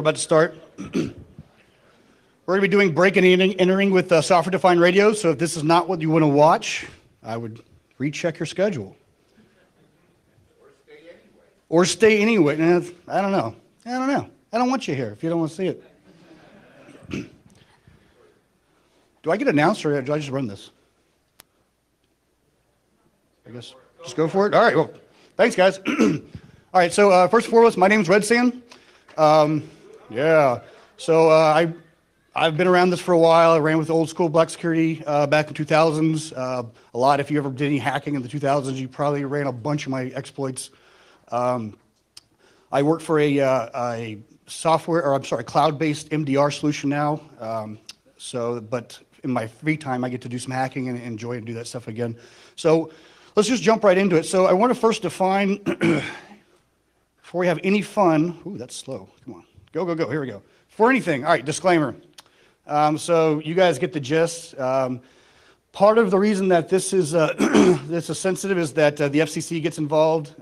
We're about to start. We're going to be doing break and entering with software-defined radios, so if this is not what you want to watch, I would recheck your schedule. Or stay anyway. I don't know. I don't want you here if you don't want to see it. Do I get announced or do I just run this? I guess just go for it. All right, well, thanks, guys. All right, so first and foremost, my name's Red Sand. So I've been around this for a while. I ran with old school black security back in 2000s. A lot, if you ever did any hacking in the 2000s, you probably ran a bunch of my exploits. I work for a cloud-based MDR solution now. But in my free time, I get to do some hacking and enjoy and do that stuff again. So let's just jump right into it. So I want to first define, before we have any fun, ooh, that's slow, come on, go, here we go. For anything, all right, disclaimer. So you guys get the gist. Part of the reason that this is sensitive is that the FCC gets involved.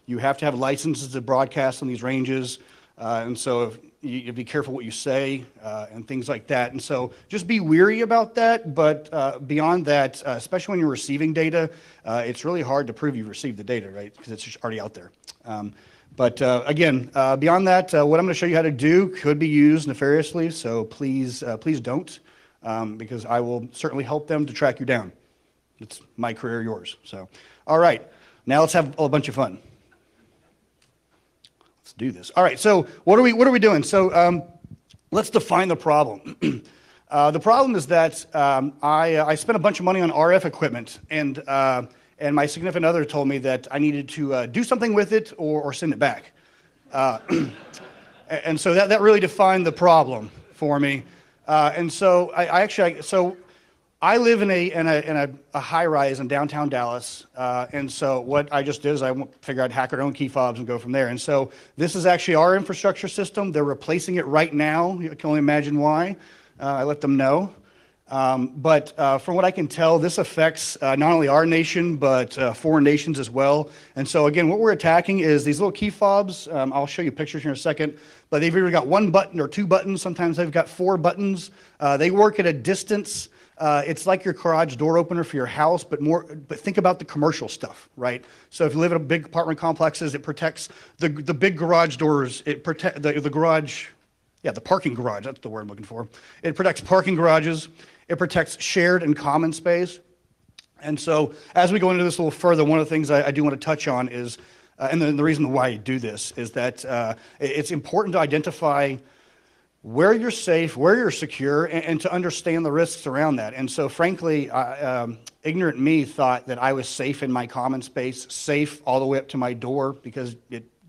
You have to have licenses to broadcast on these ranges, and so you be careful what you say and things like that. And so just be weary about that. But beyond that, especially when you're receiving data, it's really hard to prove you've received the data, right? Because it's just already out there. Again, beyond that, what I'm going to show you how to do could be used nefariously. So please don't. Because I will certainly help them to track you down. It's my career, yours. So, all right, now let's have a bunch of fun. Let's do this. All right, so what are we doing? So let's define the problem. The problem is that I spent a bunch of money on RF equipment, and my significant other told me that I needed to do something with it or send it back. And so that really defined the problem for me. And so I live in a high rise in downtown Dallas, and so what I just did is I figured I'd hack our own key fobs and go from there. And so this is actually our infrastructure system. They're replacing it right now. You can only imagine why. I let them know. But from what I can tell, this affects not only our nation, but foreign nations as well. And so again, what we're attacking is these little key fobs. I'll show you pictures here in a second, but they've either got one button or two buttons. Sometimes they've got four buttons. They work at a distance. It's like your garage door opener for your house, but think about the commercial stuff, right? So if you live in a big apartment complexes, it protects the big garage doors. It protects the garage, the parking garage, that's the word I'm looking for. It protects parking garages. It protects shared and common space. And so as we go into this a little further, one of the things I do want to touch on is, and the reason why I do this is that it's important to identify where you're safe, where you're secure, and to understand the risks around that. And so frankly, ignorant me thought that I was safe in my common space, safe all the way up to my door, because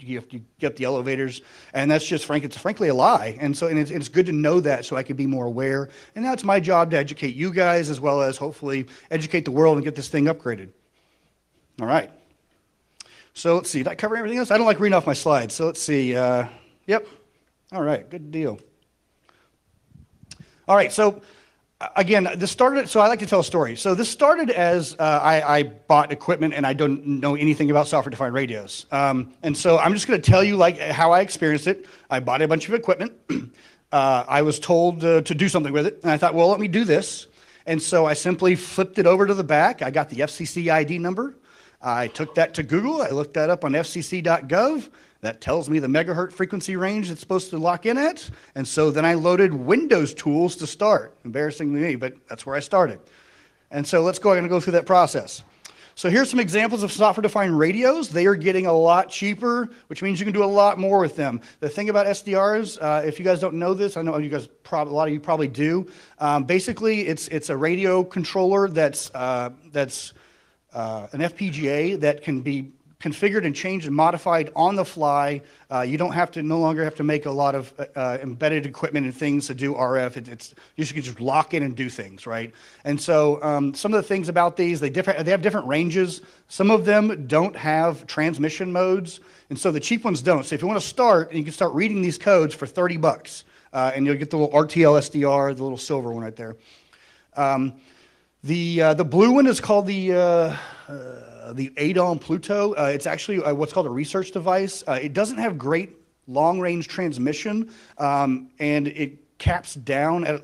you have to get the elevators, and that's just frankly a lie. And so it's good to know that so I can be more aware. And now it's my job to educate you guys as well as hopefully educate the world and get this thing upgraded. All right. So let's see, did I cover everything else? I don't like reading off my slides, so let's see. Yep. All right, good deal. All right, so again, this started, so I like to tell a story. So this started as I bought equipment and I don't know anything about software-defined radios. And so I'm just going to tell you how I experienced it. I bought a bunch of equipment. I was told to do something with it, and I thought, well, let me do this. And so I simply flipped it over to the back. I got the FCC ID number. I took that to Google. I looked that up on fcc.gov. That tells me the megahertz frequency range it's supposed to lock in at. And so then I loaded Windows tools to start. Embarrassing to me, but that's where I started. And so let's go ahead and go through that process. So here's some examples of software-defined radios. They are getting a lot cheaper, which means you can do a lot more with them. The thing about SDRs, if you guys don't know this, I know you guys a lot of you probably do. Basically, it's a radio controller that's an FPGA that can be configured and changed and modified on the fly. You don't have to, no longer have to make a lot of embedded equipment and things to do RF. You can just lock in and do things, right? And so some of the things about these, they have different ranges. Some of them don't have transmission modes, and so the cheap ones don't. So if you want to start, you can start reading these codes for $30, and you'll get the little RTL SDR, the little silver one right there. The blue one is called the ADOM Pluto. It's actually what's called a research device. It doesn't have great long-range transmission, and it caps down at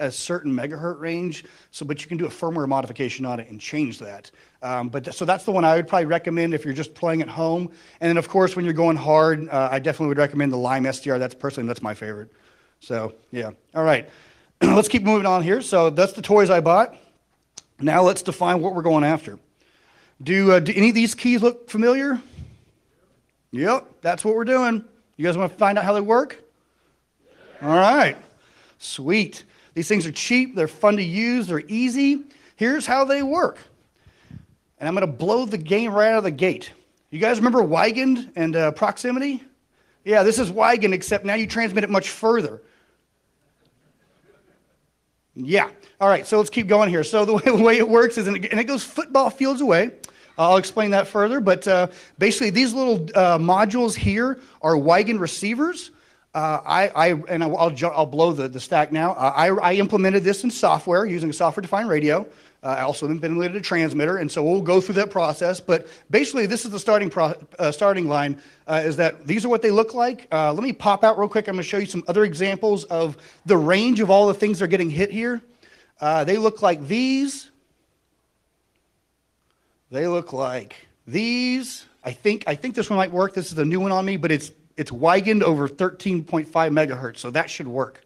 a certain megahertz range. So, but you can do a firmware modification on it and change that. So that's the one I would probably recommend if you're just playing at home. And then of course, when you're going hard, I definitely would recommend the Lime SDR. That's my favorite. So yeah, all right. Let's keep moving on here. So that's the toys I bought. Now let's define what we're going after. Do any of these keys look familiar? Yep, that's what we're doing. You guys want to find out how they work? All right, sweet. These things are cheap, they're fun to use, they're easy. Here's how they work. And I'm going to blow the game right out of the gate. You guys remember Wiegend and proximity? Yeah, this is Wiegend, except now you transmit it much further. Yeah. All right, so let's keep going here. So the way it works is, and it goes football fields away. I'll explain that further, but basically these little modules here are Wiegend receivers. I'll blow the stack now. I implemented this in software using a software-defined radio. I also implemented a transmitter, and so we'll go through that process. But basically, this is the starting line, is that these are what they look like. Let me pop out real quick. I'm going to show you some other examples of the range of all the things that are getting hit here. They look like these. They look like these. I think this one might work. This is a new one on me, but it's Wiegend over 13.5 megahertz, so that should work.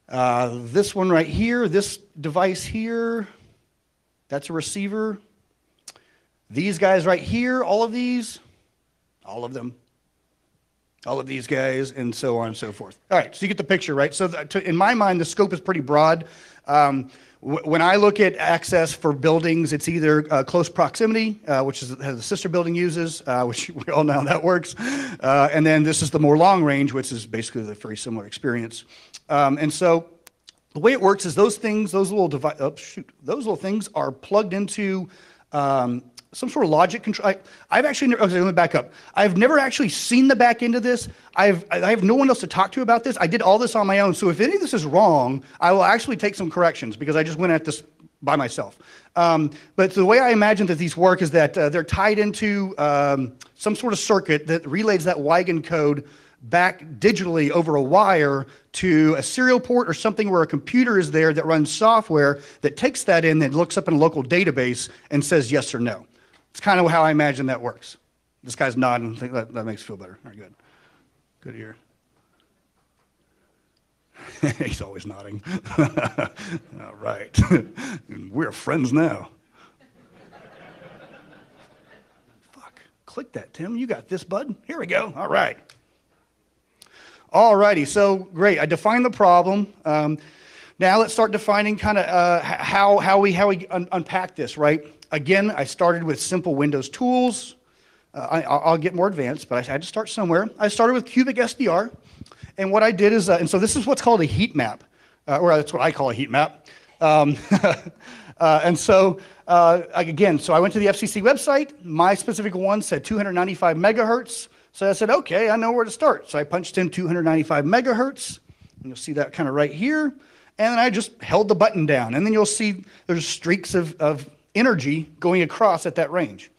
This one right here, this device here, that's a receiver. These guys right here, all of these, all of them, all of these guys, and so on and so forth. All right, so you get the picture, right? So in my mind, the scope is pretty broad. When I look at access for buildings, it's either close proximity, which is the sister building uses, which we all know how that works, and then this is the more long range, which is basically the very similar experience. And so the way it works is those things, those little things are plugged into some sort of logic control. I've actually, okay, let me back up. I've never actually seen the back end of this. I have no one else to talk to about this. I did all this on my own. So if any of this is wrong, I will actually take some corrections because I just went at this by myself. But the way I imagine that these work is that they're tied into some sort of circuit that relays that Wiegend code back digitally over a wire to a serial port or something where a computer is there that runs software that takes that in and looks up in a local database and says yes or no. It's kind of how I imagine that works. This guy's nodding. I think that makes me feel better. All right, good. Good to hear. He's always nodding. All right. We're friends now. Fuck. Click that, Tim. You got this, bud. Here we go. All right. All righty. So, great. I defined the problem. Now let's start defining kind of how we unpack this, right? Again, I started with simple Windows tools. I'll get more advanced, but I had to start somewhere. I started with cubic SDR, and what I did is, and so this is what's called a heat map, or that's what I call a heat map. And so, again, so I went to the FCC website. My specific one said 295 megahertz. So I said, okay, I know where to start. So I punched in 295 megahertz, and you'll see that kind of right here. And then I just held the button down, and then you'll see there's streaks of energy going across at that range.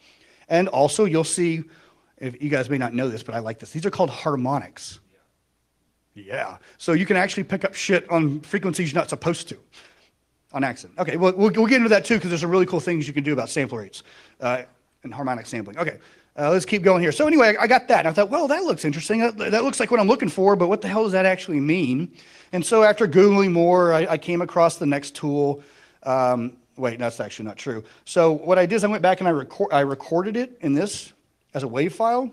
And also you'll see, if you guys may not know this, but I like this, these are called harmonics. Yeah. So you can actually pick up shit on frequencies you're not supposed to on accident. Okay, well, we'll get into that too, because there's some really cool things you can do about sample rates and harmonic sampling. Okay, let's keep going here. So anyway, I got that, and I thought, well, that looks interesting. That looks like what I'm looking for, but what the hell does that actually mean? And so after Googling more, I came across the next tool. Wait, that's actually not true. So what I did is I went back and I recorded it in this as a WAV file,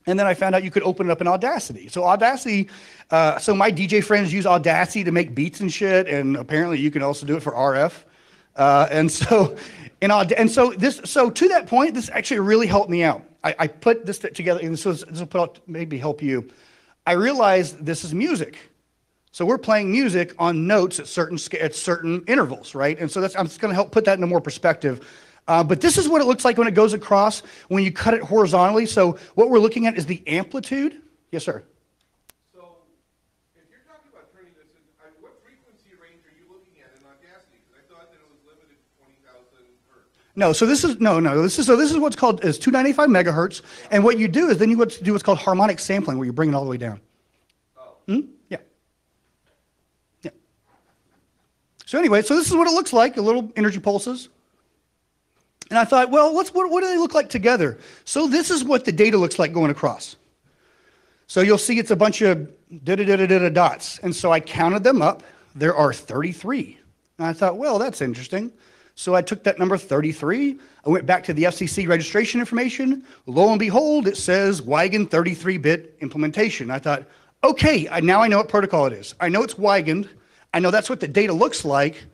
and then I found out you could open it up in Audacity. So Audacity, so my DJ friends use Audacity to make beats and shit, and apparently you can also do it for RF. So to that point, this actually really helped me out. I put this together, and this will maybe help you. I realized this is music. So we're playing music on notes at certain intervals, right? And so I'm just going to help put that into more perspective. But this is what it looks like when it goes across, when you cut it horizontally. So what we're looking at is the amplitude. Yes, sir. So if you're talking about turning this in, what frequency range are you looking at in Audacity? Because I thought that it was limited to 20,000 hertz. No, so this is, no, this is what's called, is 295 megahertz, and what you do is then you do what's called harmonic sampling, where you bring it all the way down. Oh. Yeah. Yeah. So anyway, so this is what it looks like, a little energy pulses. And I thought, well, what do they look like together? So this is what the data looks like going across. So you'll see it's a bunch of da-da-da-da-da dots. And so I counted them up. There are 33. And I thought, well, that's interesting. So I took that number 33. I went back to the FCC registration information. Lo and behold, it says Wiegend 33-bit implementation. I thought, okay, now I know what protocol it is. I know it's Wiegend. I know that's what the data looks like.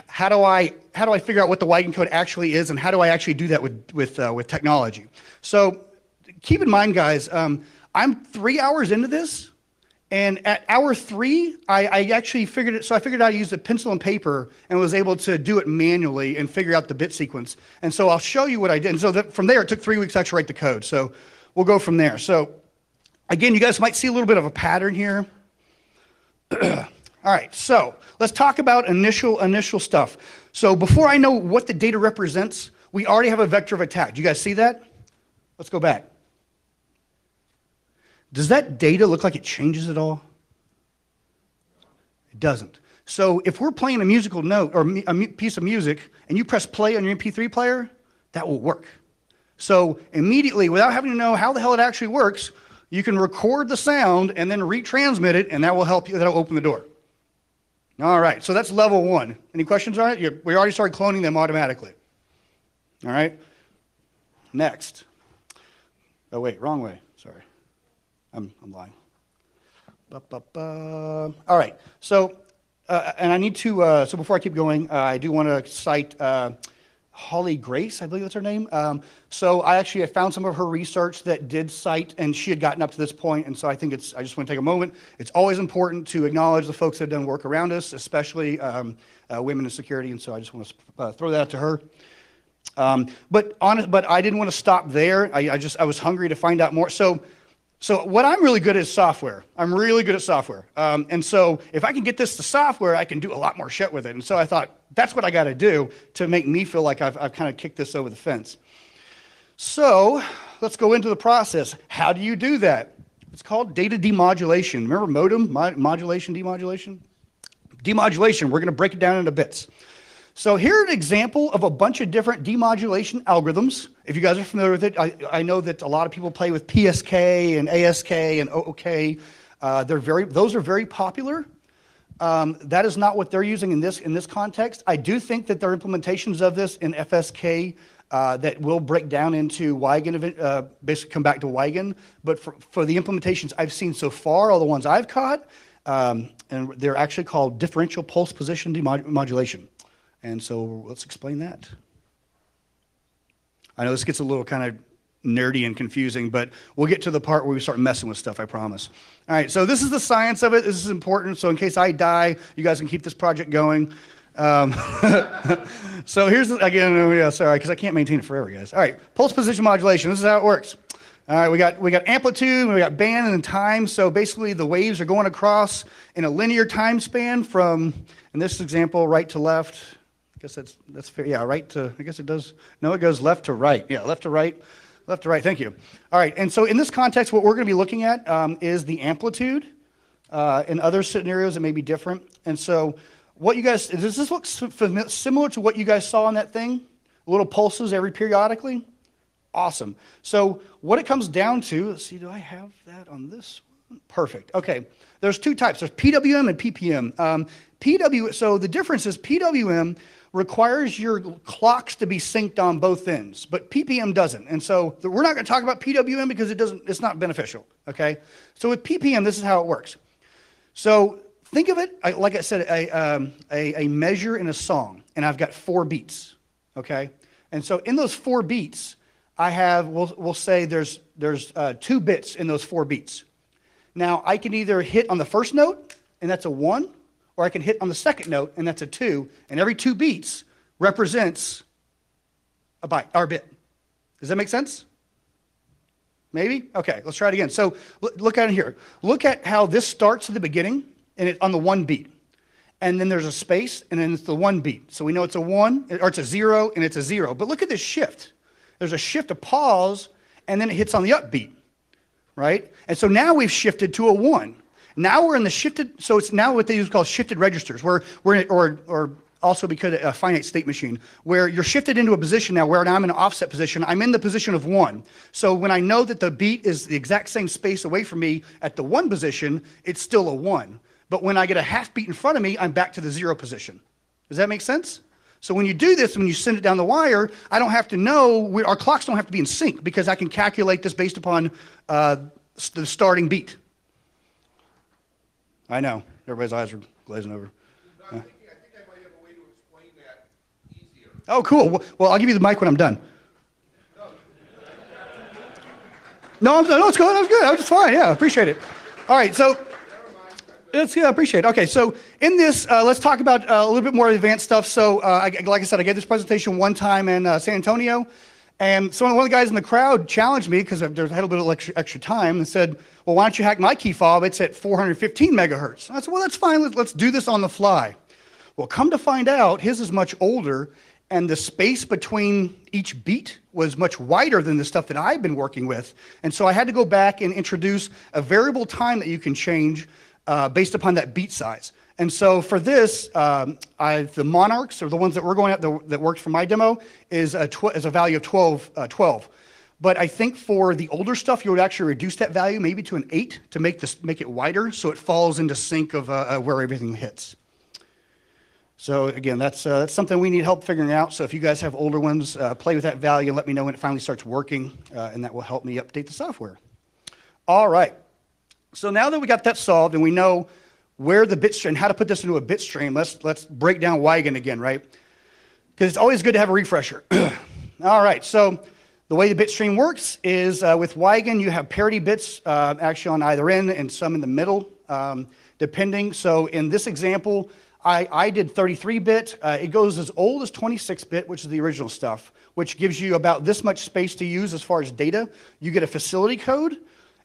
How do I figure out what the Wiegend code actually is, and how do I actually do that with technology? So keep in mind, guys, I'm 3 hours into this, and at hour 3, I actually figured it. So I figured out how to use a pencil and paper, and was able to do it manually and figure out the bit sequence. And so I'll show you what I did. And so from there, it took 3 weeks to actually write the code. So we'll go from there. So again, you guys might see a little bit of a pattern here. All right, so let's talk about initial stuff. So before I know what the data represents, we already have a vector of attack. Do you guys see that? Let's go back. Does that data look like it changes at all? It doesn't. So if we're playing a musical note or a piece of music and you press play on your MP3 player, that will work. So immediately, without having to know how the hell it actually works, you can record the sound and then retransmit it, and that will help you, that'll open the door. All right, so that's level 1. Any questions on it? We already started cloning them automatically. All right, next. Oh wait, wrong way, sorry. I'm lying. All right, so, and I need to, so before I keep going, I do want to cite Holly Grace, I believe that's her name. So I found some of her research that did cite, and she had gotten up to this point, and so I think I just want to take a moment. It's always important to acknowledge the folks that have done work around us, especially women in security, and so I just want to throw that out to her. But I didn't want to stop there. I was hungry to find out more. So what I'm really good at is software. I'm really good at software. And so if I can get this to software, I can do a lot more shit with it. And so I thought, that's what I got to do to make me feel like I've kind of kicked this over the fence. So let's go into the process. How do you do that? It's called data demodulation. Remember modem, modulation, demodulation? Demodulation, we're going to break it down into bits. So here's an example of a bunch of different demodulation algorithms. If you guys are familiar with it, I know that a lot of people play with PSK and ASK and OOK. Those are very popular. That is not what they're using in this context. I do think that there are implementations of this in FSK that will break down into Wiegend, basically come back to Wiegend. But for the implementations I've seen so far, all the ones I've caught, and they're actually called differential pulse position demodulation. And so let's explain that. I know this gets a little kind of nerdy and confusing, but we'll get to the part where we start messing with stuff, I promise. All right, so this is the science of it. This is important, so in case I die, you guys can keep this project going. So here's, again, yeah, sorry, because I can't maintain it forever, guys. All right, pulse position modulation, this is how it works. All right, we got amplitude, we got band, and then time. So basically the waves are going across in a linear time span from, in this example, right to left. I guess that's fair. Yeah, right to, I guess it does. No, it goes left to right. Yeah, left to right, left to right. Thank you. All right, and so in this context, what we're going to be looking at is the amplitude. In other scenarios, it may be different. And so what you guys, does this look similar to what you guys saw on that thing? Little pulses every periodically? Awesome. So what it comes down to, let's see, do I have that on this one? Perfect. Okay, there's two types. There's PWM and PPM. So the difference is PWM requires your clocks to be synced on both ends, but PPM doesn't. And so we're not going to talk about PWM because it's not beneficial, okay? So with PPM, this is how it works. So think of it, like I said, a measure in a song, and I've got 4 beats, okay? And so in those 4 beats, I have, we'll say there's 2 bits in those 4 beats. Now, I can either hit on the first note, and that's a 1, or I can hit on the second note, and that's a 2, and every 2 beats represents a byte, or a bit. Does that make sense? Maybe? Okay, let's try it again. So look at it here. Look at how this starts at the beginning, and on the 1 beat. and then there's a space, and then it's the 1 beat. So we know it's a 1, or it's a 0, and it's a 0. But look at this shift. There's a shift, a pause, and then it hits on the upbeat, right? And so now we've shifted to a 1. Now we're in the shifted, so it's now what they call shifted registers, where or also because a finite state machine, where you're shifted into a position now where now I'm in an offset position. I'm in the position of 1. So when I know that the beat is the exact same space away from me at the 1 position, it's still a 1. But when I get a half beat in front of me, I'm back to the 0 position. Does that make sense? So when you do this, when you send it down the wire, I don't have to know, our clocks don't have to be in sync because I can calculate this based upon the starting beat. I know, everybody's eyes are glazing over. I think I might have a way to explain that easier. Oh, cool. Well, I'll give you the mic when I'm done. No, it's good. That was good. That was just fine. Yeah, appreciate it. All right, so I appreciate it. Okay, so in this, let's talk about a little bit more advanced stuff. So, like I said, I gave this presentation one time in San Antonio, and so one of the guys in the crowd challenged me because there had a little extra time and said, well, why don't you hack my key fob? It's at 415 megahertz. I said, well, that's fine. Let's do this on the fly. Well, come to find out, his is much older, and the space between each beat was much wider than the stuff that I've been working with. And so I had to go back and introduce a variable time that you can change based upon that beat size. And so for this, the Monarchs, or the ones that we're going at that worked for my demo, is a value of 12. But I think for the older stuff, you would actually reduce that value maybe to an 8 to make it wider so it falls into sync of where everything hits. So again, that's something we need help figuring out. So if you guys have older ones, play with that value and let me know when it finally starts working, and that will help me update the software. All right. So now that we got that solved and we know where the bit stream, how to put this into a bit stream, let's break down Wiegend again, right? Because it's always good to have a refresher. All right, so the way the bit stream works is with Wiegend, you have parity bits actually on either end and some in the middle, depending. So in this example, I did 33-bit. It goes as old as 26-bit, which is the original stuff, which gives you about this much space to use as far as data. You get a facility code,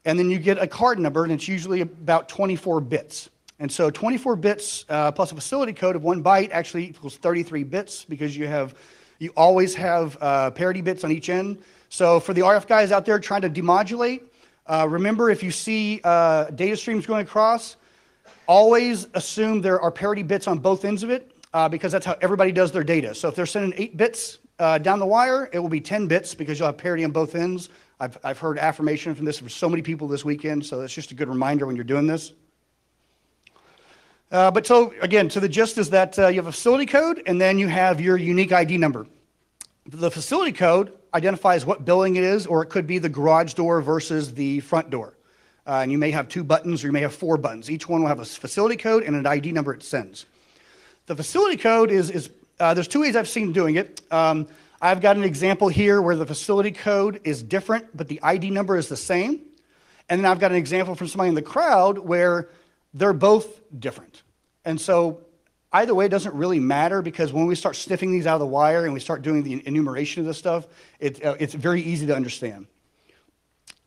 and then you get a card number, and it's usually about 24 bits. And so 24 bits plus a facility code of 1 byte actually equals 33 bits because you always have parity bits on each end. So for the RF guys out there trying to demodulate, remember if you see data streams going across, always assume there are parity bits on both ends of it because that's how everybody does their data. So if they're sending 8 bits down the wire, it will be 10 bits because you'll have parity on both ends. I've heard affirmation from this from so many people this weekend, so it's just a good reminder when you're doing this. But so, again, so the gist is that you have a facility code, and then you have your unique ID number. The facility code identifies what building it is, or it could be the garage door versus the front door. And you may have 2 buttons, or you may have 4 buttons. Each one will have a facility code and an ID number it sends. The facility code is there's 2 ways I've seen doing it. I've got an example here where the facility code is different, but the ID number is the same. And then I've got an example from somebody in the crowd where they're both different. And so either way, it doesn't really matter because when we start sniffing these out of the wire and we start doing the enumeration of this stuff, it's very easy to understand.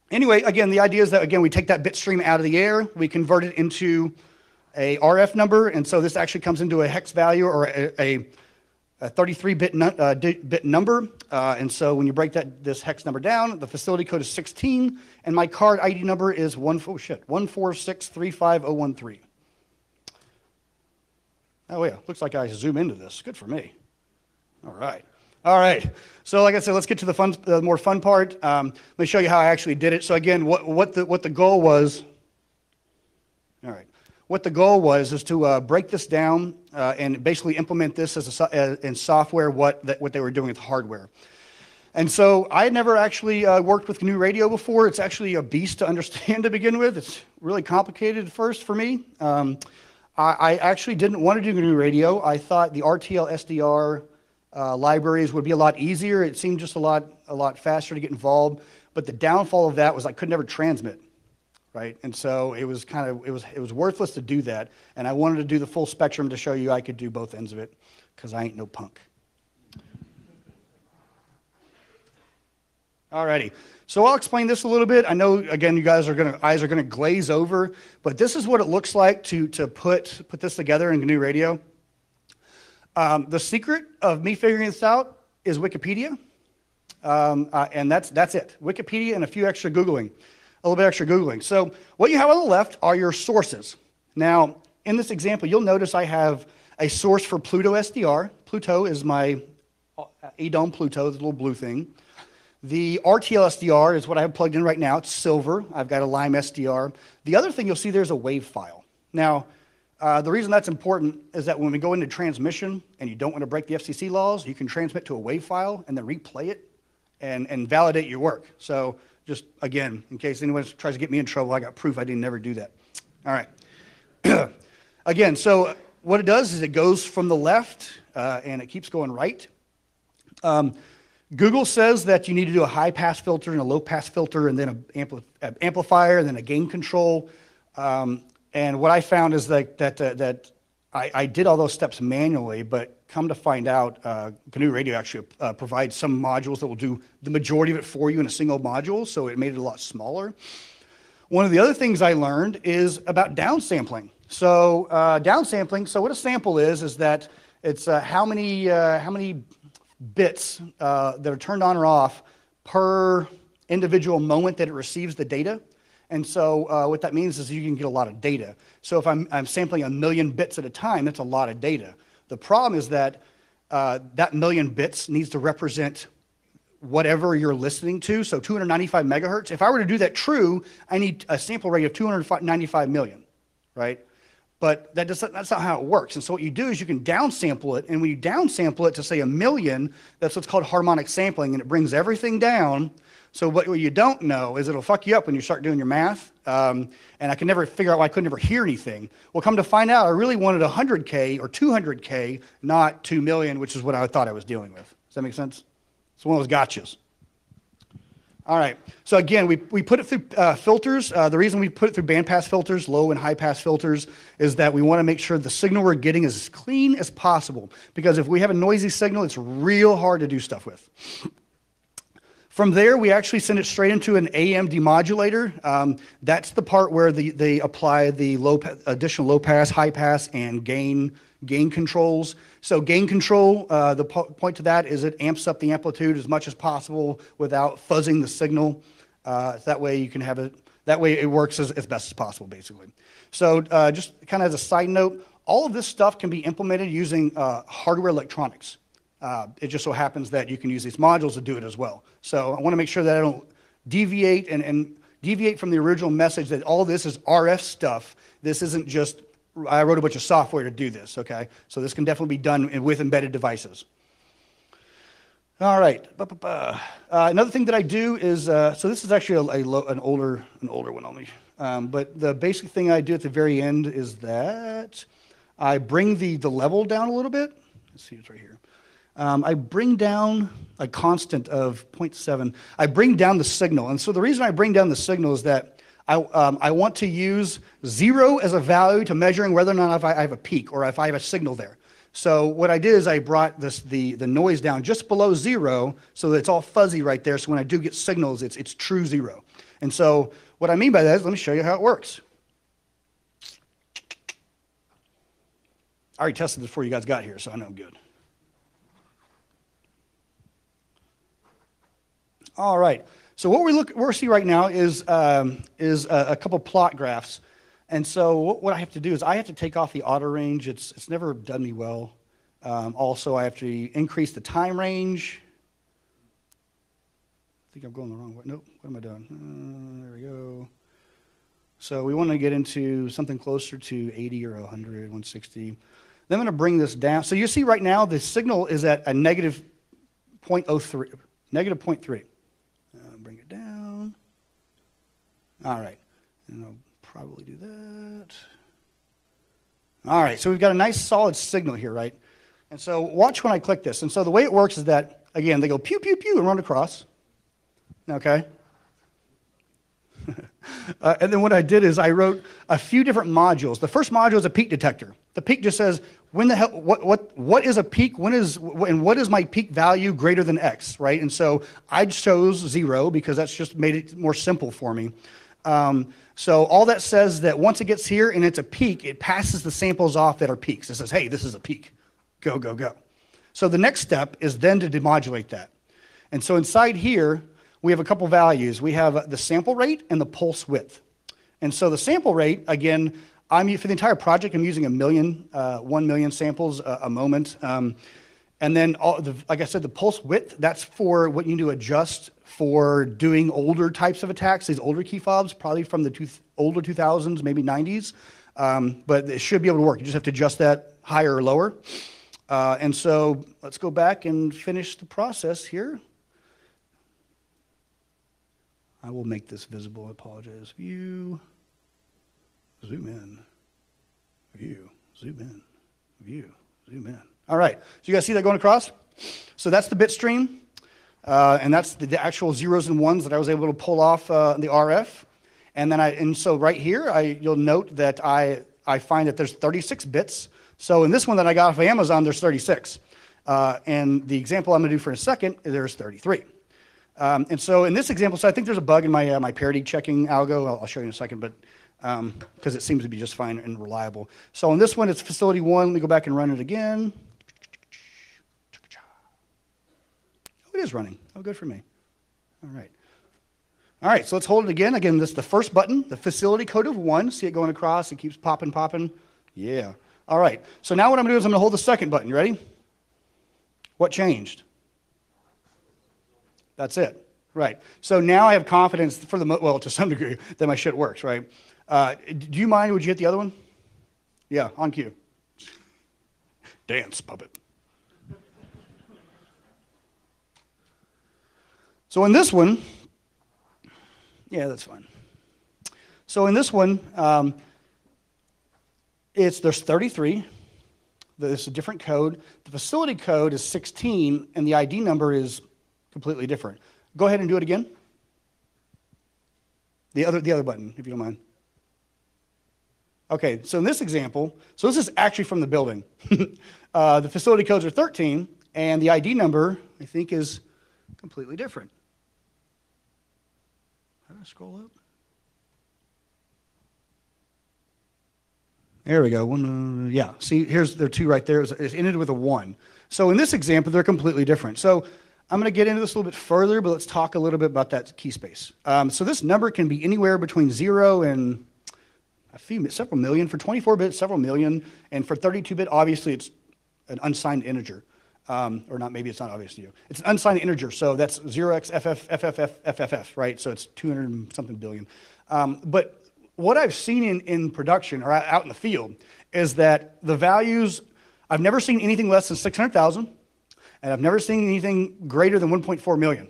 Anyway, again, the idea is that, again, we take that bit stream out of the air, we convert it into a RF number, and so this actually comes into a hex value or a 33-bit number. And so when you break this hex number down, the facility code is 16, and my card ID number is 146350013. Oh yeah, looks like I zoom into this. Good for me. All right. So like I said, let's get to the more fun part. Let me show you how I actually did it. So again, what the goal was. All right. What the goal was is to break this down and basically implement this in software what they were doing with hardware. And so I had never actually worked with GNU Radio before. It's actually a beast to understand to begin with. It's really complicated at first for me. I actually didn't want to do GNU Radio. I thought the RTL SDR libraries would be a lot easier. It seemed just a lot faster to get involved. But the downfall of that was I could never transmit, right? And so it was worthless to do that. And I wanted to do the full spectrum to show you I could do both ends of it because I ain't no punk. Alrighty. So I'll explain this a little bit. I know, again, you guys eyes are gonna glaze over, but this is what it looks like to put this together in GNU Radio. The secret of me figuring this out is Wikipedia, and that's it. Wikipedia and a few extra Googling, a little bit extra Googling. So what you have on the left are your sources. Now, in this example, you'll notice I have a source for Pluto SDR. Pluto is my ADOM Pluto, the little blue thing. The RTL SDR is what I have plugged in right now. It's silver. I've got a Lime SDR. The other thing you'll see there's a WAV file. Now, the reason that's important is that when we go into transmission and you don't want to break the FCC laws, you can transmit to a WAV file and then replay it and validate your work. So just, again, in case anyone tries to get me in trouble, I got proof I didn't never do that. All right. Again, so what it does is it goes from the left and it keeps going right. Google says that you need to do a high-pass filter and a low-pass filter and then an amplifier and then a gain control. And what I found is that I did all those steps manually, but come to find out, GNU Radio actually provides some modules that will do the majority of it for you in a single module, so it made it a lot smaller. One of the other things I learned is about downsampling. So downsampling, so what a sample is that it's how many bits that are turned on or off per individual moment that it receives the data. And so what that means is you can get a lot of data. So if I'm sampling 1,000,000 bits at a time, that's a lot of data. The problem is that that 1,000,000 bits needs to represent whatever you're listening to, so 295 megahertz. If I were to do that true, I need a sample rate of 295 million, right? But that's not how it works. And so what you do is you can downsample it, and when you downsample it to say 1,000,000, that's what's called harmonic sampling, and it brings everything down. So what you don't know is it'll fuck you up when you start doing your math, and I can never figure out why I could never hear anything. Well, come to find out, I really wanted 100K or 200K, not 2 million, which is what I thought I was dealing with. Does that make sense? It's one of those gotchas. All right, so again, we put it through filters. The reason we put it through bandpass filters, low and high pass filters, is that we want to make sure the signal we're getting is as clean as possible. Because if we have a noisy signal, it's real hard to do stuff with. From there, we actually send it straight into an AM demodulator. That's the part where they apply the additional low pass, high pass, and gain controls. So gain control, the point to that is it amps up the amplitude as much as possible without fuzzing the signal. That way you can have it, that way it works as best as possible, basically. So just kind of as a side note, all of this stuff can be implemented using hardware electronics. It just so happens that you can use these modules to do it as well. So I want to make sure that I don't deviate and deviate from the original message that all this is RF stuff. This isn't just, I wrote a bunch of software to do this, okay? So this can definitely be done with embedded devices. All right. Another thing that I do is, so this is actually an older one on me. But the basic thing I do at the very end is that I bring the level down a little bit. Let's see, it's right here. I bring down a constant of 0.7. I bring down the signal. And so the reason I bring down the signal is that I want to use 0 as a value to measuring whether or not I have a peak or if I have a signal there. So what I did is I brought the noise down just below 0 so that it's all fuzzy right there. So when I do get signals, it's true 0. And so what I mean by that is, let me show you how it works. I already tested this before you guys got here, so I know I'm good. All right. So what we're seeing right now is a couple plot graphs. And so what I have to do is I have to take off the auto range. It's never done me well. Also, I have to increase the time range. I think I'm going the wrong way. Nope. What am I doing? There we go. So we want to get into something closer to 80 or 100, 160. Then I'm going to bring this down. So you see right now the signal is at a negative 0.03, negative 0.3. Bring it down. All right. And I'll probably do that. All right. So we've got a nice solid signal here, right? And so watch when I click this. And so the way it works is that, again, they go pew, pew, pew and run across. Okay? And then what I did is I wrote a few different modules. The first module is a peak detector. The peak just says, when the hell, what is a peak? What is my peak value greater than X, right? And so I chose 0 because that's just made it more simple for me. So all that says that once it gets here and it's a peak, it passes the samples off that are peaks. It says, hey, this is a peak. Go, go, go. So the next step is then to demodulate that. And so inside here, we have a couple values. We have the sample rate and the pulse width. And so the sample rate, again, for the entire project, I'm using 1 million samples a moment. And then, like I said, the pulse width, that's for what you need to adjust for doing older types of attacks, these older key fobs, probably from the older 2000s, maybe 90s. But it should be able to work. You just have to adjust that higher or lower. And so let's go back and finish the process here. I will make this visible. I apologize. View, zoom in, view, zoom in, view, zoom in. All right, so you guys see that going across? So that's the bit stream, and that's the actual zeros and ones that I was able to pull off the RF. And then so right here, you'll note that I find that there's 36 bits. So in this one that I got off of Amazon, there's 36. And the example I'm gonna do for a second, there's 33. And so in this example, so I think there's a bug in my parity checking algo. I'll show you in a second, but because it seems to be just fine and reliable. So on this one, it's facility 1. Let me go back and run it again. Oh, it is running. Oh, good for me. All right. All right, so let's hold it again. Again, this is the first button, the facility code of 1. See it going across? It keeps popping, popping. Yeah. All right. So now what I'm going to do is I'm going to hold the second button. You ready? What changed? That's it. Right. So now I have confidence well, to some degree, that my shit works, right? Do you mind, would you hit the other one? Yeah, on cue. Dance, puppet. So in this one, yeah, that's fine. So in this one, there's 33. There's a different code. The facility code is 16, and the ID number is completely different. Go ahead and do it again. The other button, if you don't mind. Okay, so in this example, so this is actually from the building. The facility codes are 13, and the ID number, I think, is completely different. How do I scroll up? There we go. Yeah, see, there are 2 right there. It ended with a 1. So in this example, they're completely different. So I'm going to get into this a little bit further, but let's talk a little bit about that key space. So this number can be anywhere between 0 and several million. For 24-bit, several million. And for 32-bit, obviously, it's an unsigned integer. Or not, maybe it's not obvious to you. It's an unsigned integer, so that's 0xFFFFFF, right? So it's 200 and something billion. But what I've seen in production or out in the field is that the values, I've never seen anything less than 600,000, and I've never seen anything greater than 1.4 million.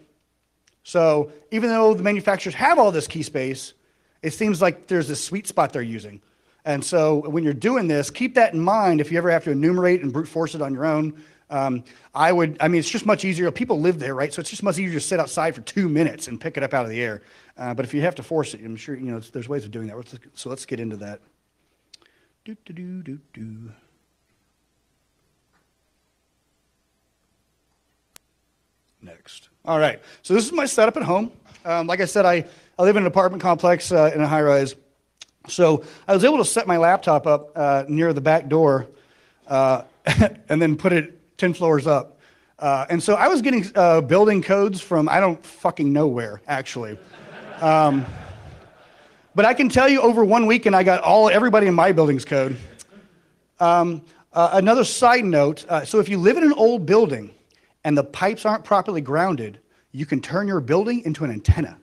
So even though the manufacturers have all this key space, it seems like there's this sweet spot they're using. And so when you're doing this, keep that in mind if you ever have to enumerate and brute force it on your own. I mean, it's just much easier. People live there, right? So it's just much easier to sit outside for 2 minutes and pick it up out of the air. But if you have to force it, I'm sure, there's ways of doing that. So let's get into that. Next. All right. So this is my setup at home. Like I said, I live in an apartment complex in a high rise. So I was able to set my laptop up near the back door and then put it 10 floors up. And so I was getting building codes from I don't fucking know where, actually. But I can tell you over 1 weekend I got everybody in my building's code. Another side note, so if you live in an old building and the pipes aren't properly grounded, you can turn your building into an antenna.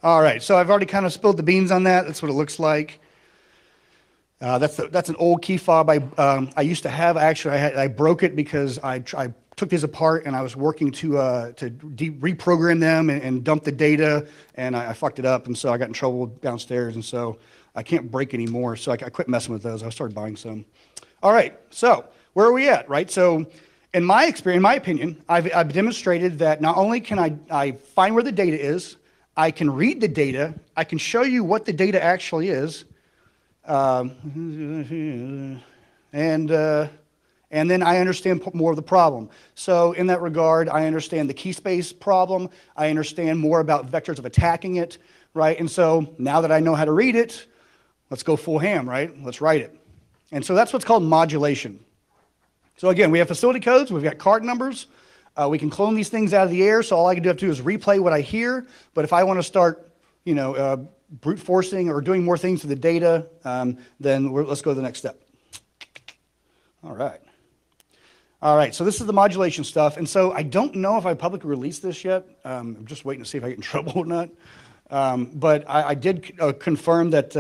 All right, so I've already kind of spilled the beans on that. That's what it looks like. That's an old key fob I used to have. Actually, I broke it because I took these apart and I was working to reprogram them and dump the data, and I fucked it up, and so I got in trouble downstairs, and so I can't break anymore. So I quit messing with those. I started buying some. All right, so where are we at, right? So In my experience, in my opinion, I've demonstrated that not only can I find where the data is, I can read the data, I can show you what the data actually is, and then I understand more of the problem. So in that regard, I understand the key space problem, I understand more about vectors of attacking it, right? And so now that I know how to read it, let's go full ham, right? Let's write it. And so that's what's called modulation. So again, we have facility codes, we've got card numbers, we can clone these things out of the air, so all I can do is replay what I hear, but if I want to start, brute forcing or doing more things to the data, then let's go to the next step. All right, so this is the modulation stuff, and so I don't know if I publicly released this yet. I'm just waiting to see if I get in trouble or not. But I did confirm that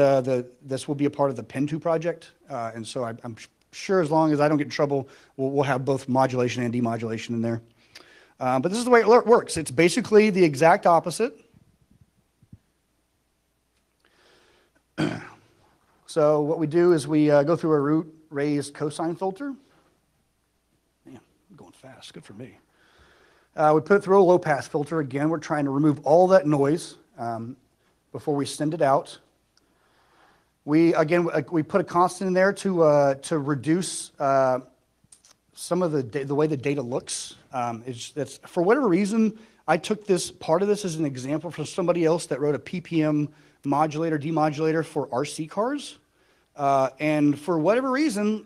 this will be a part of the Ppm project, and so I'm sure as long as I don't get in trouble, we'll have both modulation and demodulation in there. But this is the way it works. It's basically the exact opposite. So what we do is we go through a root raised cosine filter. Man, I'm going fast. Good for me. We put it through a low pass filter. Again, we're trying to remove all that noise before we send it out. We put a constant in there to reduce some of the way the data looks. That's for whatever reason, I took this part of this as an example from somebody else that wrote a ppm modulator, demodulator for RC cars. And for whatever reason,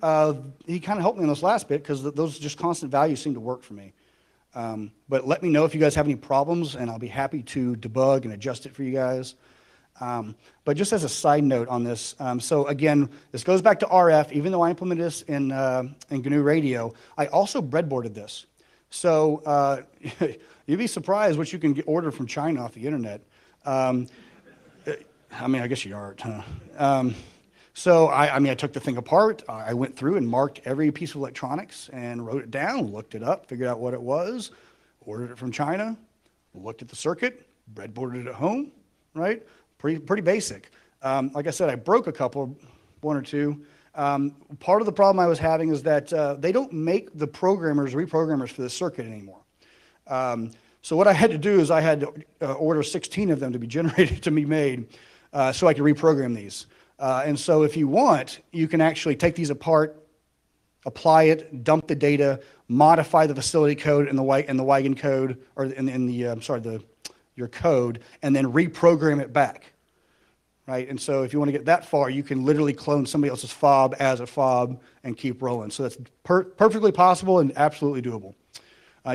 he kind of helped me on this last bit because those just constant values seem to work for me. But let me know if you guys have any problems, and I'll be happy to debug and adjust it for you guys. But just as a side note on this, so again, this goes back to RF. Even though I implemented this in GNU Radio, I also breadboarded this. So you'd be surprised what you can order from China off the internet. I mean, I guess you aren't, huh? So I took the thing apart. I went through and marked every piece of electronics and wrote it down, looked it up, figured out what it was, ordered it from China, looked at the circuit, breadboarded it at home, right? Pretty basic. Like I said, I broke one or two. Part of the problem I was having is that they don't make the reprogrammers for the circuit anymore. So what I had to do is I had to order 16 of them to be generated, to be made, so I could reprogram these. And so if you want, you can actually take these apart, apply it, dump the data, modify the facility code in the Wiegend code, or your code, and then reprogram it back, right? And so if you want to get that far, you can literally clone somebody else's fob as a fob and keep rolling. So that's perfectly possible and absolutely doable.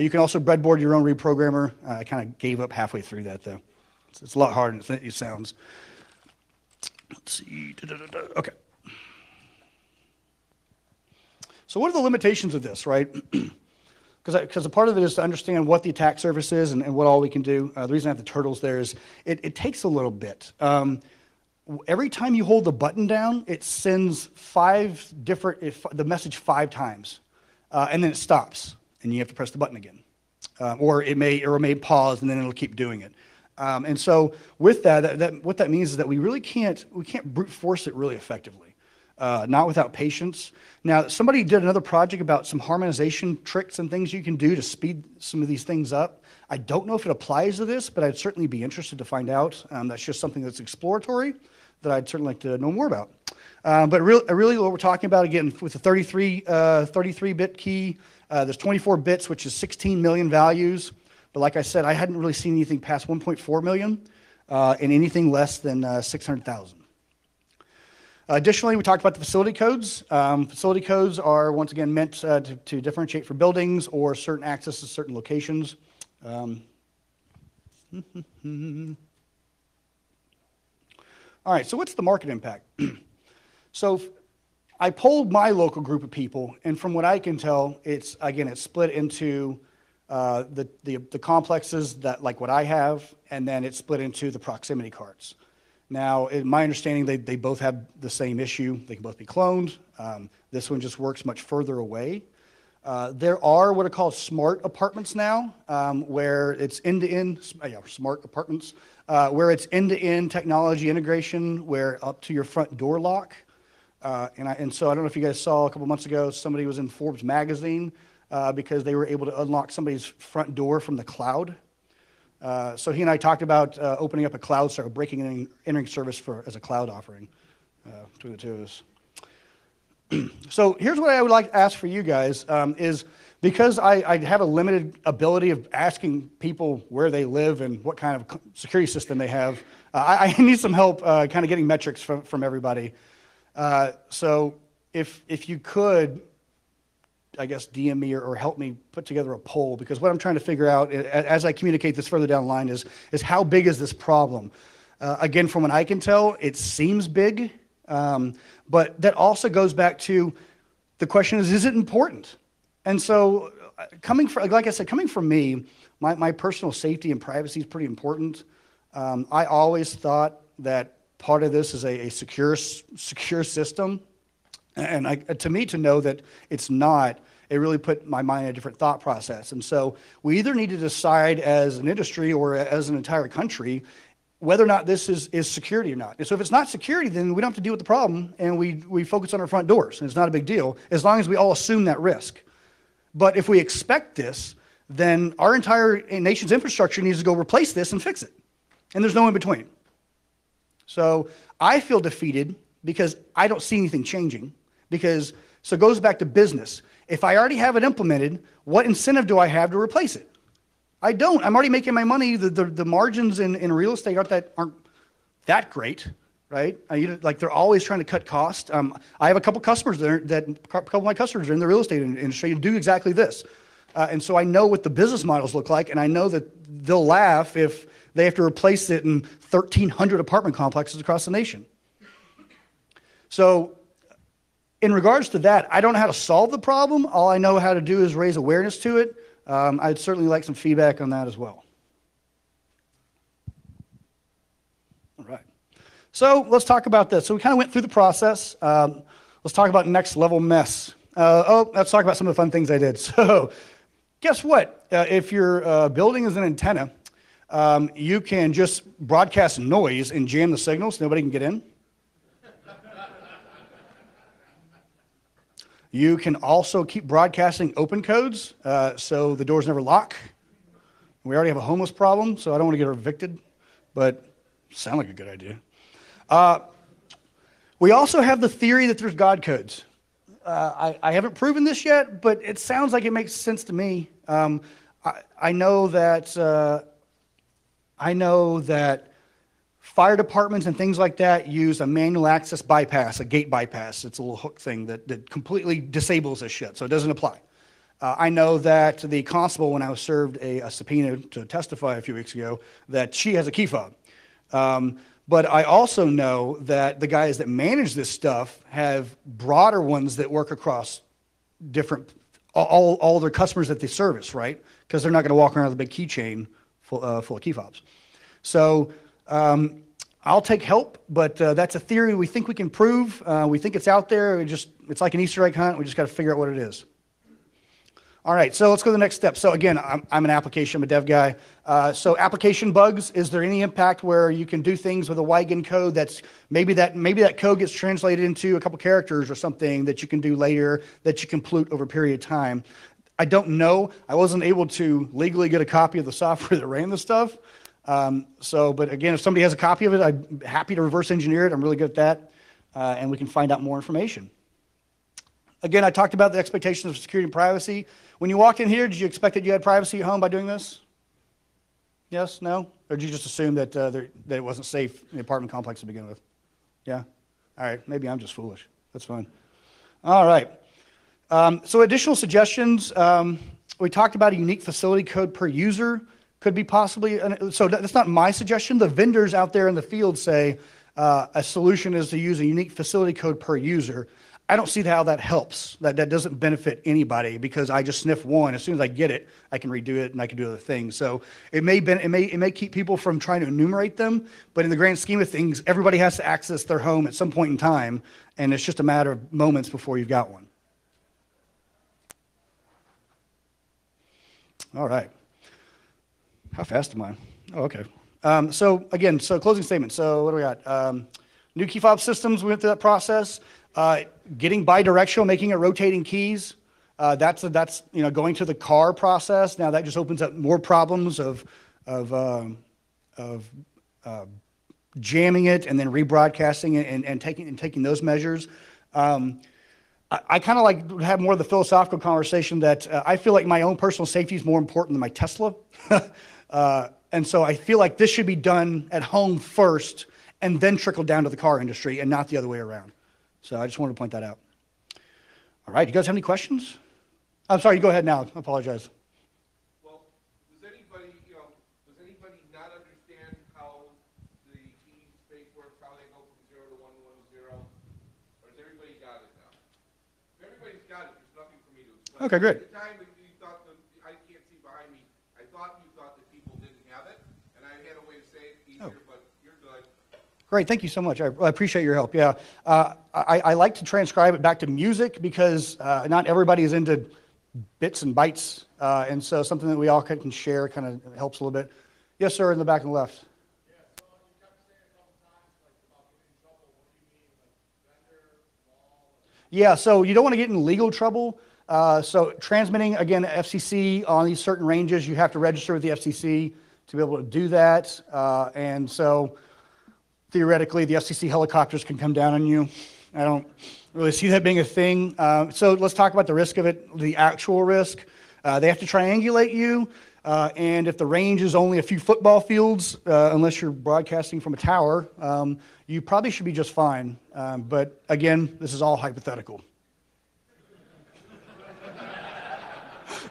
You can also breadboard your own reprogrammer. I kind of gave up halfway through that, though. It's a lot harder than it sounds. Let's see. Okay. So what are the limitations of this, right? Because a part of it is to understand what the attack surface is and what all we can do. The reason I have the turtles there is it takes a little bit. Every time you hold the button down, it sends the message 5 times, and then it stops, and you have to press the button again. Or it may pause, and then it'll keep doing it. And so with that, what that means is that we can't brute force it really effectively, not without patience. Now, somebody did another project about some harmonization tricks and things you can do to speed some of these things up. I don't know if it applies to this, but I'd certainly be interested to find out. That's just something that's exploratory that I'd certainly like to know more about. But really what we're talking about, again, with the 33-bit key, there's 24 bits, which is 16 million values. But like I said, I hadn't really seen anything past 1.4 million and anything less than 600,000. Additionally, we talked about the facility codes. Facility codes are, once again, meant to differentiate for buildings or certain access to certain locations. All right, so what's the market impact? So I polled my local group of people, and from what I can tell, it's split into the complexes that, like what I have, and then it's split into the proximity cards. Now, in my understanding, they both have the same issue. They can both be cloned. This one just works much further away. There are what are called smart apartments now, where it's end-to-end, smart apartments, where it's end-to-end technology integration, where up to your front door lock. And so I don't know if you guys saw a couple months ago, somebody was in Forbes magazine because they were able to unlock somebody's front door from the cloud. So he and I talked about opening up a cloud server, breaking and entering service as a cloud offering between the two of us. So here's what I would like to ask for you guys is because I have a limited ability of asking people where they live and what kind of security system they have, I need some help kind of getting metrics from everybody. So if you could, I guess, DM me or help me put together a poll, because what I'm trying to figure out as I communicate this further down the line is how big is this problem? Again, from what I can tell, it seems big, but that also goes back to the question is it important? And so like I said, coming from me, my personal safety and privacy is pretty important. I always thought that part of this is a secure system. And to me, to know that it's not, it really put my mind in a different thought process. And so we either need to decide as an industry or as an entire country whether or not this is security or not. And so if it's not security, then we don't have to deal with the problem, and we focus on our front doors, and it's not a big deal, as long as we all assume that risk. But if we expect this, then our entire nation's infrastructure needs to go replace this and fix it. And there's no in between. So I feel defeated because I don't see anything changing. So it goes back to business. If I already have it implemented, what incentive do I have to replace it? I don't. I'm already making my money. The margins in real estate aren't that great, right? Like they're always trying to cut costs. I have a couple customers there a couple of my customers are in the real estate industry and do exactly this. And so I know what the business models look like, and I know that they'll laugh if they have to replace it in 1,300 apartment complexes across the nation. So in regards to that, I don't know how to solve the problem. All I know how to do is raise awareness to it. I'd certainly like some feedback on that as well. All right. So let's talk about this. So we kind of went through the process. Let's talk about next level mess. Let's talk about some of the fun things I did. So guess what? If your building is an antenna, you can just broadcast noise and jam the signal so nobody can get in. You can also keep broadcasting open codes so the doors never lock. We already have a homeless problem, so I don't want to get evicted, but sound like a good idea. We also have the theory that there's God codes. I haven't proven this yet, but it sounds like it makes sense to me. I know that fire departments and things like that use a manual access bypass, a gate bypass. It's a little hook thing that completely disables this shit, so it doesn't apply. I know that the constable, when I was served a subpoena to testify a few weeks ago, that she has a key fob. But I also know that the guys that manage this stuff have broader ones that work across all their customers that they service, right? Because they're not going to walk around with a big keychain full of key fobs. So I'll take help, but that's a theory we think we can prove. We think it's out there. It's like an Easter egg hunt. We just got to figure out what it is. All right, so let's go to the next step. So again, I'm an application, I'm a dev guy. So application bugs, is there any impact where you can do things with a Wiegend code that's maybe that code gets translated into a couple characters or something that you can do later that you can pollute over a period of time? I don't know. I wasn't able to legally get a copy of the software that ran the stuff. But again, if somebody has a copy of it, I'm happy to reverse engineer it. I'm really good at that. And we can find out more information. Again, I talked about the expectations of security and privacy. When you walked in here, did you expect that you had privacy at home by doing this? Yes? No? Or did you just assume that it wasn't safe in the apartment complex to begin with? Yeah? All right. Maybe I'm just foolish. That's fine. All right. So additional suggestions. We talked about a unique facility code per user. Could be possibly, so that's not my suggestion. The vendors out there in the field say a solution is to use a unique facility code per user. I don't see how that helps. That doesn't benefit anybody because I just sniff one. As soon as I get it, I can redo it and I can do other things. So it may keep people from trying to enumerate them, but in the grand scheme of things, everybody has to access their home at some point in time, and it's just a matter of moments before you've got one. All right. How fast am I? Oh, okay. So closing statement. So what do we got? New key fob systems, we went through that process. Getting bidirectional, making it rotating keys. That's going to the car process. Now that just opens up more problems of jamming it and then rebroadcasting it and taking those measures. I kind of like to have more of the philosophical conversation that I feel like my own personal safety is more important than my Tesla. And so I feel like this should be done at home first and then trickle down to the car industry and not the other way around. So I just wanted to point that out. All right, you guys have any questions? I'm sorry, you go ahead now. I apologize. Well, does anybody not understand how the key space works, how they go from 0 to 1 to 1 to 0? Or has everybody got it now? If everybody's got it, there's nothing for me to explain. Okay, great. At the time that you thought I can't see behind me, I thought you thought that people didn't have it, and I had a way to say it easier, but you're good. Great, thank you so much. I appreciate your help. Yeah, I like to transcribe it back to music because not everybody is into bits and bytes, and so something that we all can share kind of helps a little bit. Yes, sir, in the back and left. Yeah, so you kept saying a couple times, like, about getting in trouble. What do you mean, like, vendor, law? Yeah, so you don't want to get in legal trouble. So transmitting, again, FCC on these certain ranges, you have to register with the FCC to be able to do that. And so theoretically, the FCC helicopters can come down on you. I don't really see that being a thing. So let's talk about the risk of it, the actual risk. They have to triangulate you. And if the range is only a few football fields, unless you're broadcasting from a tower, you probably should be just fine. But again, this is all hypothetical.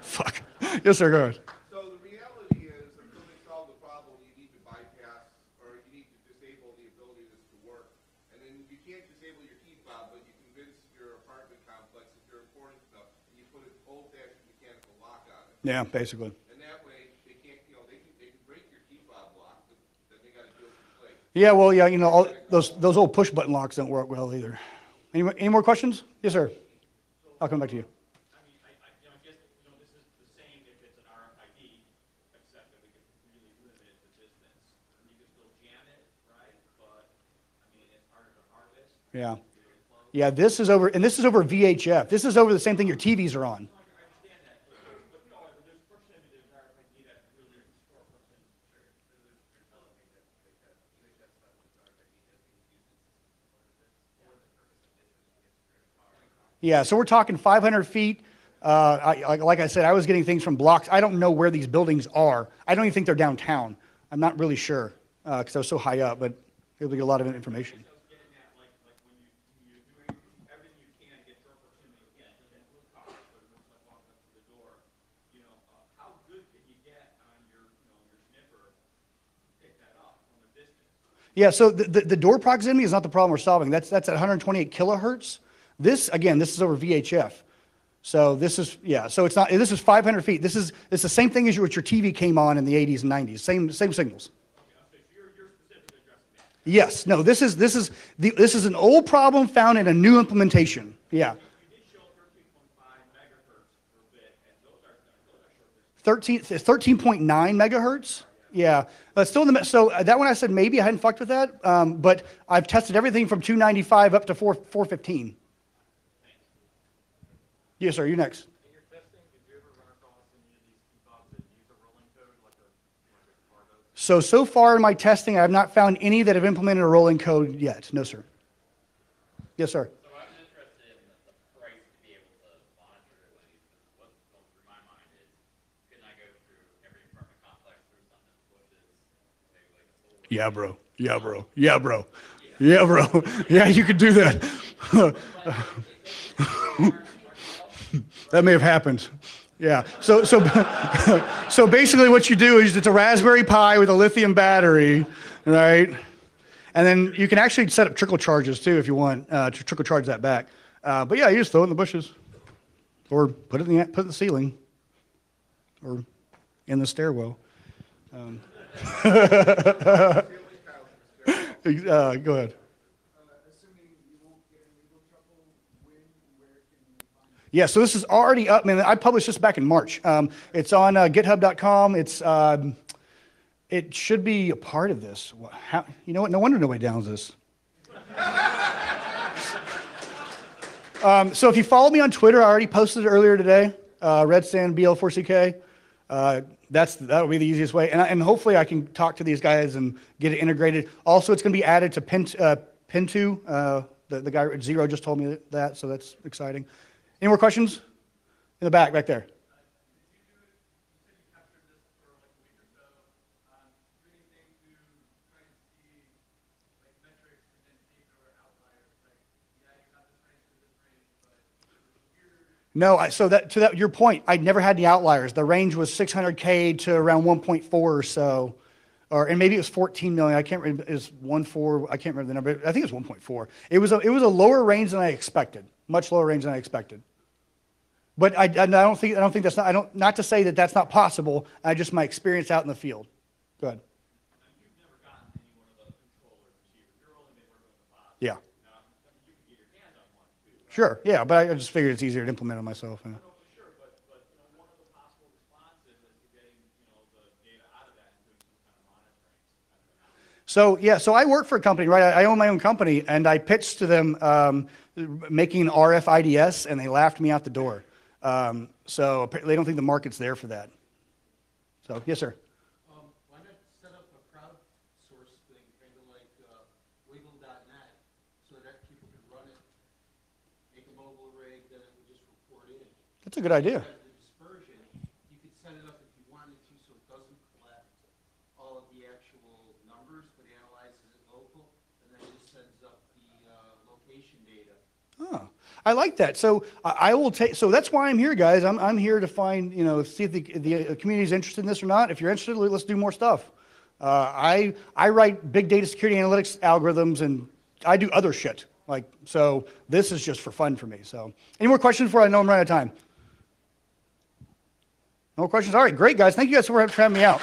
Fuck. Yes, sir, go ahead. So the reality is, until they solve the problem, you need to bypass, or you need to disable the ability of this to work. And then you can't disable your key fob, but you convince your apartment complex that you're important stuff, and you put an old-fashioned mechanical lock on it. Yeah, basically. And that way, they can't, they can break your key fob lock, but then they gotta do it complete. Yeah, well, yeah, all those old push button locks don't work well either. Any more questions? Yes, sir. I'll come back to you. I mean, I guess, this is the same if it's an RFID, except that we could really limit the distance. You could still jam it, right? But, I mean, it's harder to harvest. Yeah. Yeah, this is over VHF. This is over the same thing your TVs are on. I understand that, but no, there's proximity to RFID that really store proximity. They're telling me that UHF stuff with RFID that we use for the purpose of this. Yeah, so we're talking 500 feet. Like I said, I was getting things from blocks. I don't know where these buildings are. I don't even think they're downtown. I'm not really sure because I was so high up, but able to get a lot of information. I was getting at, like when you're doing everything you can to get your proximity again, even with cars, but it looks like walking up to the door, how good can you get on your sniffer to pick that up from a distance? Yeah, so the door proximity is not the problem we're solving. That's at 128 kilohertz. This is over VHF. So this is, so it's not, this is 500 feet. It's the same thing as what your TV came on in the 80s and 90s. Same signals. Okay, so you're specifically addressing that. Yes, no, this is an old problem found in a new implementation. Yeah. You did show 13.5 megahertz per bit, and those are short. 13.9 megahertz. Yeah, but still in the so that one I said maybe I hadn't fucked with that, but I've tested everything from 295 up to 415. Yes, sir. You next. In your testing, did you ever run across any of these key fobs that use a rolling code like a So far in my testing, I have not found any that have implemented a rolling code yet. No, sir. Yes, sir. So I'm interested in the price to be able to monitor it. What's going through my mind is, couldn't I go through every apartment complex through something bushes, say like a solar? Yeah, bro. Yeah, bro. Yeah, bro. Yeah, bro. Yeah, you could do that. That may have happened. Yeah. So so basically what you do is it's a Raspberry Pi with a lithium battery, right? And then you can actually set up trickle charges too if you want to trickle charge that back. But yeah, you just throw it in the bushes or put it in the ceiling or in the stairwell. Go ahead. Yeah, so this is already up, man. I published this back in March. It's on github.com. It should be a part of this. You know what? No wonder nobody downloads this. So if you follow me on Twitter, I already posted it earlier today, Redstand BL4CK. That'll be the easiest way. And hopefully I can talk to these guys and get it integrated. Also, it's going to be added to Pin2. The guy at Zero just told me that, so that's exciting. Any more questions? In the back there. No, so your point, I'd never had any outliers. The range was 600K to around 1.4 or so, and maybe it was 14 million. I can't remember. It was 1.4. I can't remember the number. I think it was 1.4. It was a lower range than I expected, much lower range than I expected. But I don't think that's not. Not to say that that's not possible. Just my experience out in the field. Go ahead. You've never gotten any one of those controller receivers. You're only been working with the box. Yeah. Now, you can get your hands on one too. Right? Sure. Yeah, but I just figured it's easier to implement it myself. Yeah. No, for sure, but one of the possible responses is to getting the data out of that and doing some kind of monitoring, some kind of analysis. So yeah, so I work for a company, right? I own my own company, and I pitched to them making RFIDs, and they laughed me out the door. So they don't think the market's there for that. So yes, sir. Why not set up a crowdsource thing, kind of like Wiegend.net, so that people could run it, make a mobile rig, then it would just report in. That's a good idea. As the dispersion, you could set it up if you wanted to, so it doesn't collect all of the actual numbers, but analyzes it local, and then it just sends up the location data. Oh, I like that. So I will take. So that's why I'm here, guys. I'm here to find, see if the community is interested in this or not. If you're interested, let's do more stuff. I write big data security analytics algorithms, and I do other shit. So this is just for fun for me. So any more questions before I know I'm running out of time? No questions. All right, great guys. Thank you guys for having me out.